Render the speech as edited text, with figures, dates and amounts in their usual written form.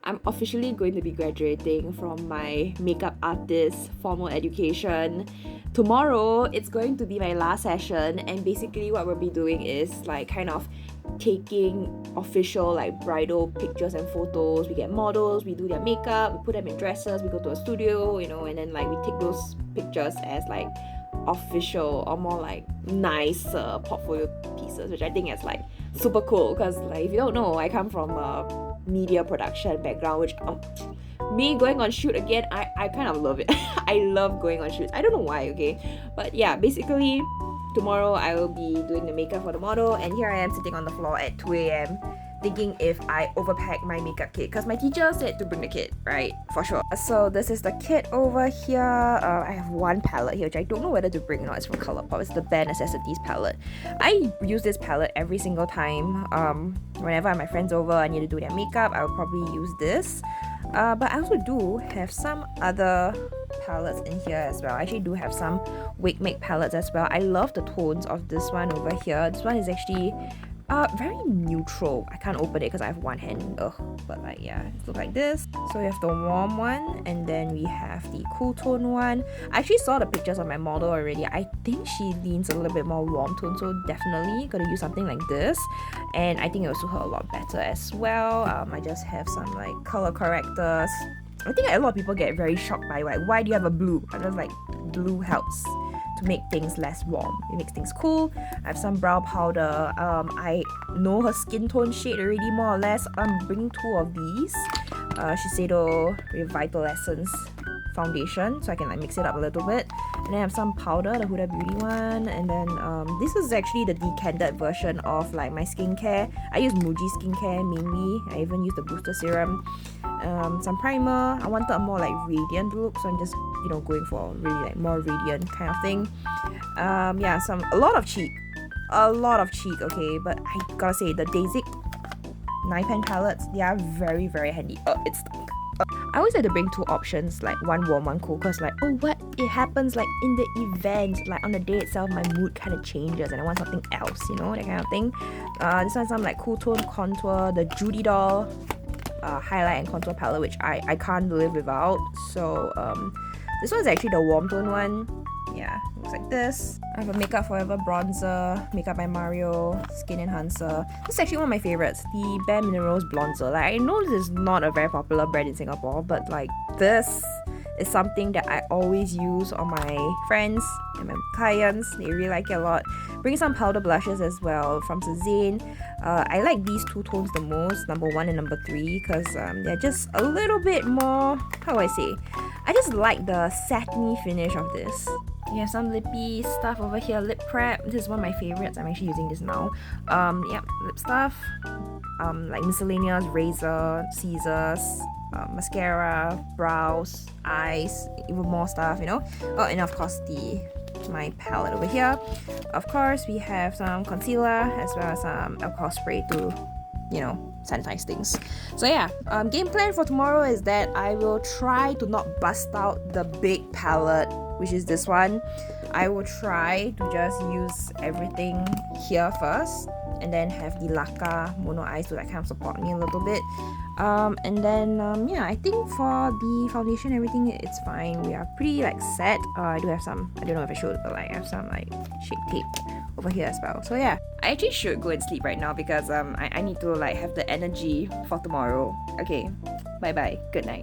I'm officially going to be graduating from my makeup artist formal education. Tomorrow, it's going to be my last session, and basically what we'll be doing is like kind of taking official like bridal pictures and photos. We get models, we do their makeup, we put them in dresses, we go to a studio, and then like we take those pictures as like official or more like nice portfolio pieces, which I think is like super cool because like if you don't know, I come from a media production background, which me going on shoot again, I kind of love it. I love going on shoots. I don't know why, okay? But yeah, basically tomorrow I will be doing the makeup for the model, and here I am sitting on the floor at 2 a.m. thinking if I overpack my makeup kit because my teacher said to bring the kit, right? For sure. So this is the kit over here. I have one palette here which I don't know whether to bring or not. It's from Colourpop. It's the Bare Necessities palette. I use this palette every single time. Whenever my friends over, I need to do their makeup, I will probably use this. But I also do have some other palettes in here as well. I actually do have some wig make palettes as well. I love the tones of this one over here. This one is actually very neutral. I can't open it because I have one hand. But like yeah, it looks like this. So we have the warm one, and then we have the cool tone one. I actually saw the pictures of my model already. I think she leans a little bit more warm tone, so definitely gotta use something like this. And I think it will suit her a lot better as well. I just have some like color correctors. I think a lot of people get very shocked by like, why do you have a blue? I just like blue helps to make things less warm. It makes things cool. I have some brow powder. I know her skin tone shade already more or less. I'm bringing two of these. Shiseido Revital Essence foundation, so I can like mix it up a little bit. And then I have some powder, the Huda Beauty one. And then this is actually the decanted version of like my skincare. I use Muji skincare mainly. I even use the booster serum. Some primer. I wanted a more like radiant look, so I'm just going for really like more radiant kind of thing. Yeah, a lot of cheek, okay, but I gotta say the Dasic 9-pen palettes, they are very very handy. It's stuck. I always like to bring two options, like one warm, one cool, because like, what it happens like in the event, like on the day itself, my mood kind of changes and I want something else, that kind of thing. This one's some like cool tone contour, the Judy Doll highlight and contour palette, which I can't live without. So this one's actually the warm tone one. Yeah, looks like this. I have a Makeup Forever bronzer, Makeup by Mario skin enhancer. This is actually one of my favorites, the Bare Minerals bronzer. Like, I know this is not a very popular brand in Singapore, but like this is something that I always use on my friends and my clients. They really like it a lot. Bring some powder blushes as well from Suzanne. I like these two tones the most, number 1 and number 3, because they're just a little bit more, how do I say? I just like the satiny finish of this. We have some lippy stuff over here, lip prep. This is one of my favorites. I'm actually using this now. Yep, lip stuff. Like miscellaneous razor, scissors, mascara, brows, eyes, even more stuff, Oh, and of course my palette over here. Of course, we have some concealer as well as some alcohol spray to sanitize things. So yeah, game plan for tomorrow is that I will try to not bust out the big palette, which is this one. I will try to just use everything here first, and then have the Laka mono eyes to like kind of support me a little bit. And then yeah, I think for the foundation, everything it's fine. We are pretty like set. I do have some, I don't know if I showed, but like I have some like shape tape over here as well. So yeah, I actually should go and sleep right now because I need to like have the energy for tomorrow. Okay, bye bye, good night.